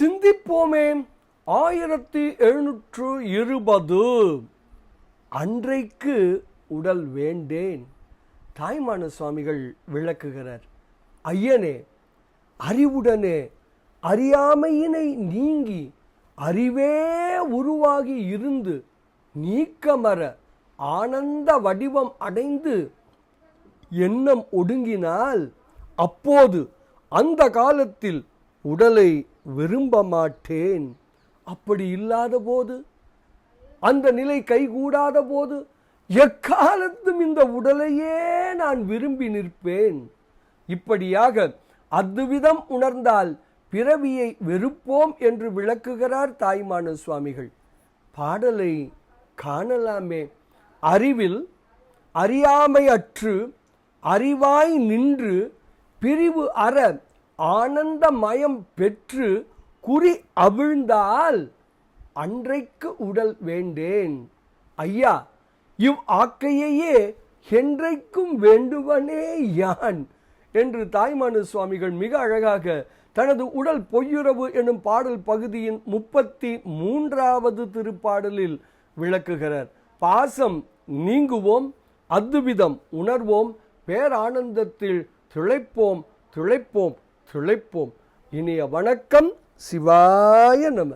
சிந்திப்போமே. 1720 அன்றைக்கு உடல் வேண்டேன். தாய்மான சுவாமிகள் விளக்குகிறார். ஐயனே, அறிவுடனே அறியாமையினை நீங்கி அறிவே உருவாகி இருந்து நீக்கமர ஆனந்த வடிவம் அடைந்து எண்ணம் ஒடுங்கினால் அப்போது அந்த காலத்தில் உடலை விரும்ப மாட்டேன். அப்படி இல்லாத போது, அந்த நிலை கைகூடாத போது எக்காலத்தும் இந்த உடலையே நான் விரும்பி நிற்பேன். இப்படியாக அத்விதம் உணர்ந்தால் பிறவியை வெறுப்போம் என்று விளக்குகிறார் தாய்மான சுவாமிகள். பாடலை காணலாமே. அறிவில் அறியாமை அற்று அறிவாய் நின்று பிரிவு அற ஆனந்த மயம் பெற்று குறி அவிழ்ந்தால் அன்றைக்கு உடல் வேண்டேன். ஐயா, இவ் ஆக்கையே என்றைக்கும் வேண்டுவனே யான் என்று தாய்மான சுவாமிகள் மிக அழகாக தனது உடல் பொய்யுறவு எனும் பாடல் பகுதியின் 33வது திருப்பாடலில் விளக்குகிறார். பாசம் நீங்குவோம், அத்விதம் உணர்வோம், பேரானந்தத்தில் திளைப்போம் திளைப்போம் திளைப்போம். இனிய வணக்கம். சிவாய நம.